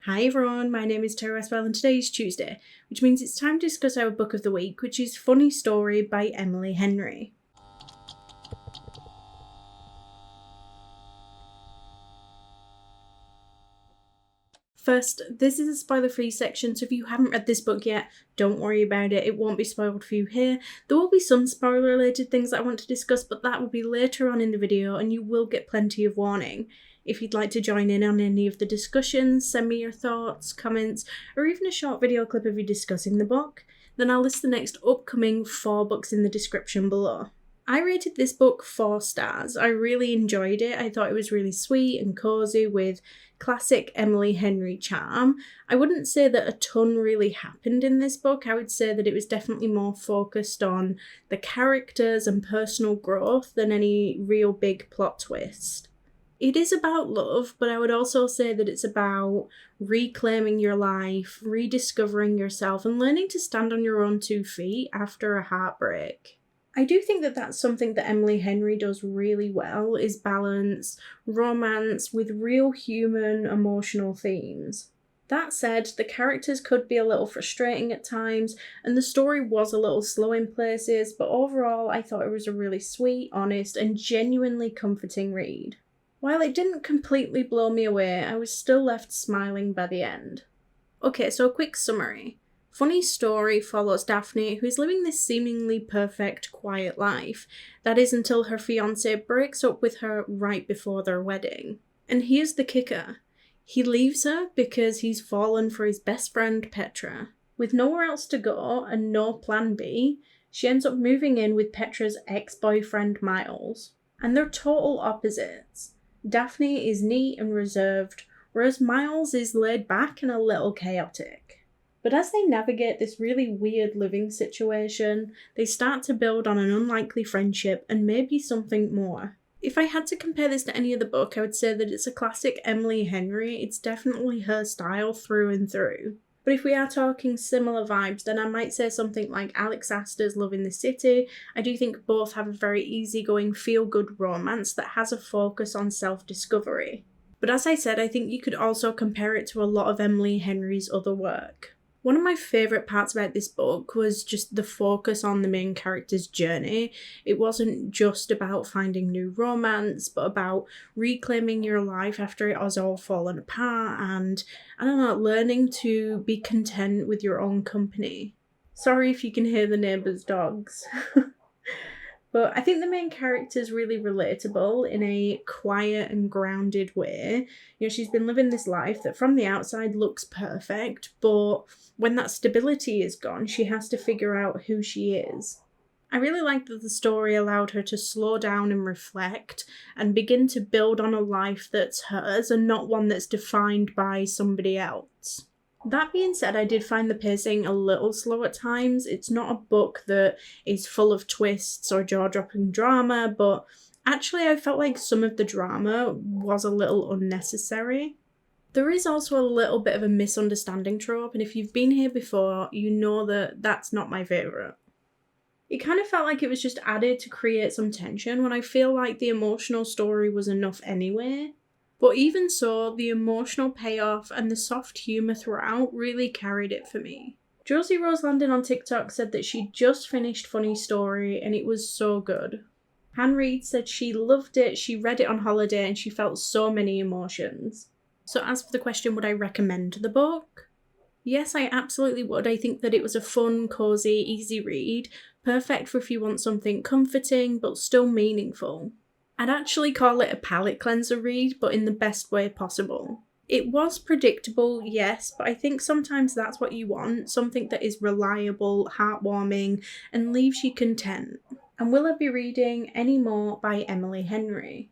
Hi everyone, my name is Tara Westwell and today is Tuesday, which means it's time to discuss our book of the week, which is Funny Story by Emily Henry. First, this is a spoiler-free section, so if you haven't read this book yet, don't worry about it, it won't be spoiled for you here. There will be some spoiler-related things that I want to discuss, but that will be later on in the video and you will get plenty of warning. If you'd like to join in on any of the discussions, send me your thoughts, comments, or even a short video clip of you discussing the book, then I'll list the next upcoming 4 books in the description below. I rated this book 4 stars. I really enjoyed it. I thought it was really sweet and cosy with classic Emily Henry charm. I wouldn't say that a ton really happened in this book. I would say that it was definitely more focused on the characters and personal growth than any real big plot twist. It is about love, but I would also say that it's about reclaiming your life, rediscovering yourself, and learning to stand on your own 2 feet after a heartbreak. I do think that that's something that Emily Henry does really well, is balance romance with real human emotional themes. That said, the characters could be a little frustrating at times, and the story was a little slow in places, but overall I thought it was a really sweet, honest, and genuinely comforting read. While it didn't completely blow me away, I was still left smiling by the end. Okay, so a quick summary. Funny Story follows Daphne, who is living this seemingly perfect, quiet life. That is until her fiancé breaks up with her right before their wedding. And here's the kicker. He leaves her because he's fallen for his best friend Petra. With nowhere else to go and no plan B, she ends up moving in with Petra's ex-boyfriend Miles. And they're total opposites. Daphne is neat and reserved, whereas Miles is laid back and a little chaotic. But as they navigate this really weird living situation, they start to build on an unlikely friendship and maybe something more. If I had to compare this to any other book, I would say that it's a classic Emily Henry. It's definitely her style through and through. But if we are talking similar vibes, then I might say something like Alex Astor's Love in the City. I do think both have a very easygoing, feel-good romance that has a focus on self-discovery. But as I said, I think you could also compare it to a lot of Emily Henry's other work. One of my favourite parts about this book was just the focus on the main character's journey. It wasn't just about finding new romance, but about reclaiming your life after it has all fallen apart and, I don't know, learning to be content with your own company. Sorry if you can hear the neighbours' dogs. But I think the main character is really relatable in a quiet and grounded way. You know, she's been living this life that from the outside looks perfect, but when that stability is gone, she has to figure out who she is. I really like that the story allowed her to slow down and reflect and begin to build on a life that's hers and not one that's defined by somebody else. That being said, I did find the pacing a little slow at times. It's not a book that is full of twists or jaw-dropping drama, but actually I felt like some of the drama was a little unnecessary. There is also a little bit of a misunderstanding trope, and if you've been here before, you know that that's not my favourite. It kind of felt like it was just added to create some tension when I feel like the emotional story was enough anyway. But even so, the emotional payoff and the soft humour throughout really carried it for me. Josie Rose Landon on TikTok said that she just finished Funny Story and it was so good. Han Reed said she loved it, she read it on holiday and she felt so many emotions. So as for the question, would I recommend the book? Yes, I absolutely would. I think that it was a fun, cosy, easy read, perfect for if you want something comforting but still meaningful. I'd actually call it a palate cleanser read, but in the best way possible. It was predictable, yes, but I think sometimes that's what you want, something that is reliable, heartwarming, and leaves you content. And will I be reading any more by Emily Henry?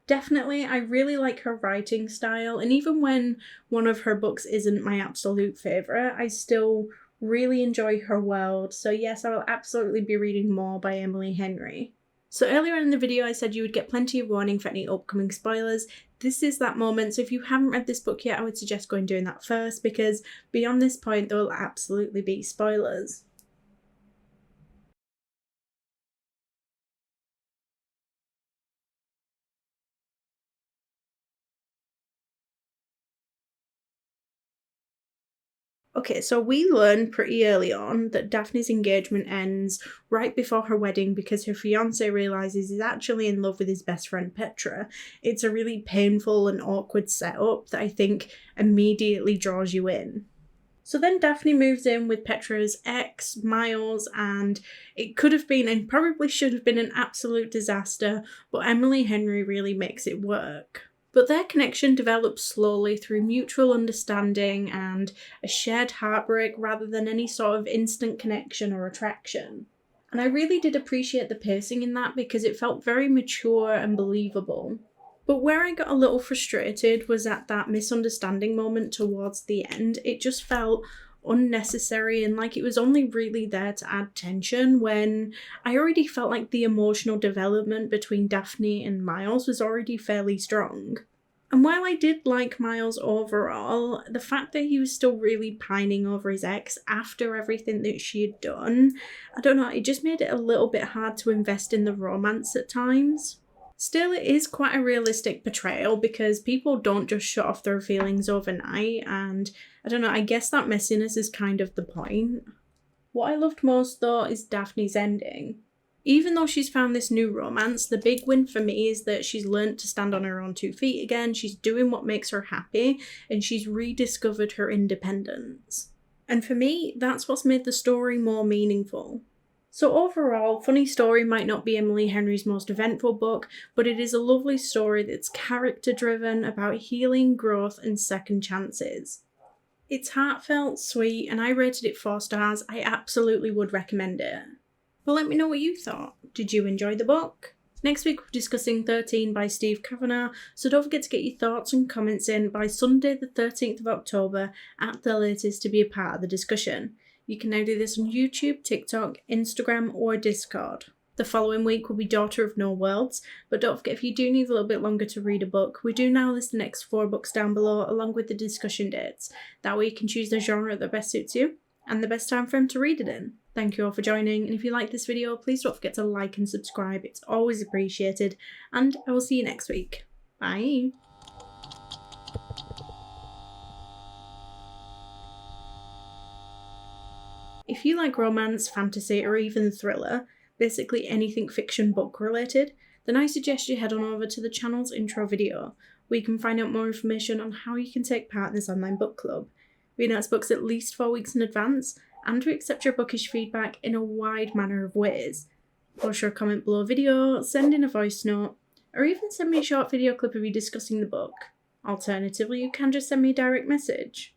Definitely, I really like her writing style, and even when one of her books isn't my absolute favourite, I still really enjoy her world, so yes, I will absolutely be reading more by Emily Henry. So earlier in the video I said you would get plenty of warning for any upcoming spoilers. This is that moment, so if you haven't read this book yet, I would suggest going doing that first, because beyond this point there will absolutely be spoilers. Okay, so we learn pretty early on that Daphne's engagement ends right before her wedding because her fiancé realises he's actually in love with his best friend Petra. It's a really painful and awkward setup that I think immediately draws you in. So then Daphne moves in with Petra's ex, Miles, and it could have been and probably should have been an absolute disaster, but Emily Henry really makes it work. But their connection develops slowly through mutual understanding and a shared heartbreak rather than any sort of instant connection or attraction. And I really did appreciate the pacing in that because it felt very mature and believable. But where I got a little frustrated was at that misunderstanding moment towards the end. It just felt unnecessary and like it was only really there to add tension when I already felt like the emotional development between Daphne and Miles was already fairly strong. And while I did like Miles overall, the fact that he was still really pining over his ex after everything that she had done, I don't know, it just made it a little bit hard to invest in the romance at times. Still, it is quite a realistic portrayal because people don't just shut off their feelings overnight, and I don't know, I guess that messiness is kind of the point. What I loved most though is Daphne's ending. Even though she's found this new romance, the big win for me is that she's learnt to stand on her own 2 feet again, she's doing what makes her happy, and she's rediscovered her independence. And for me, that's what's made the story more meaningful. So overall, Funny Story might not be Emily Henry's most eventful book, but it is a lovely story that's character-driven, about healing, growth, and second chances. It's heartfelt, sweet, and I rated it 4 stars. I absolutely would recommend it. But let me know what you thought. Did you enjoy the book? Next week we're discussing 13 by Steve Cavanagh, so don't forget to get your thoughts and comments in by Sunday the 13th of October at the latest to be a part of the discussion. You can now do this on YouTube, TikTok, Instagram, or Discord. The following week will be Daughter of No Worlds, but don't forget if you do need a little bit longer to read a book, we do now list the next 4 books down below along with the discussion dates. That way you can choose the genre that best suits you and the best time frame to read it in. Thank you all for joining, and if you like this video, please don't forget to like and subscribe, it's always appreciated, and I will see you next week. Bye! If you like romance, fantasy, or even thriller, basically anything fiction book related, then I suggest you head on over to the channel's intro video, where you can find out more information on how you can take part in this online book club. We announce books at least 4 weeks in advance, and we accept your bookish feedback in a wide manner of ways. Post your comment below video, send in a voice note, or even send me a short video clip of you discussing the book. Alternatively, you can just send me a direct message.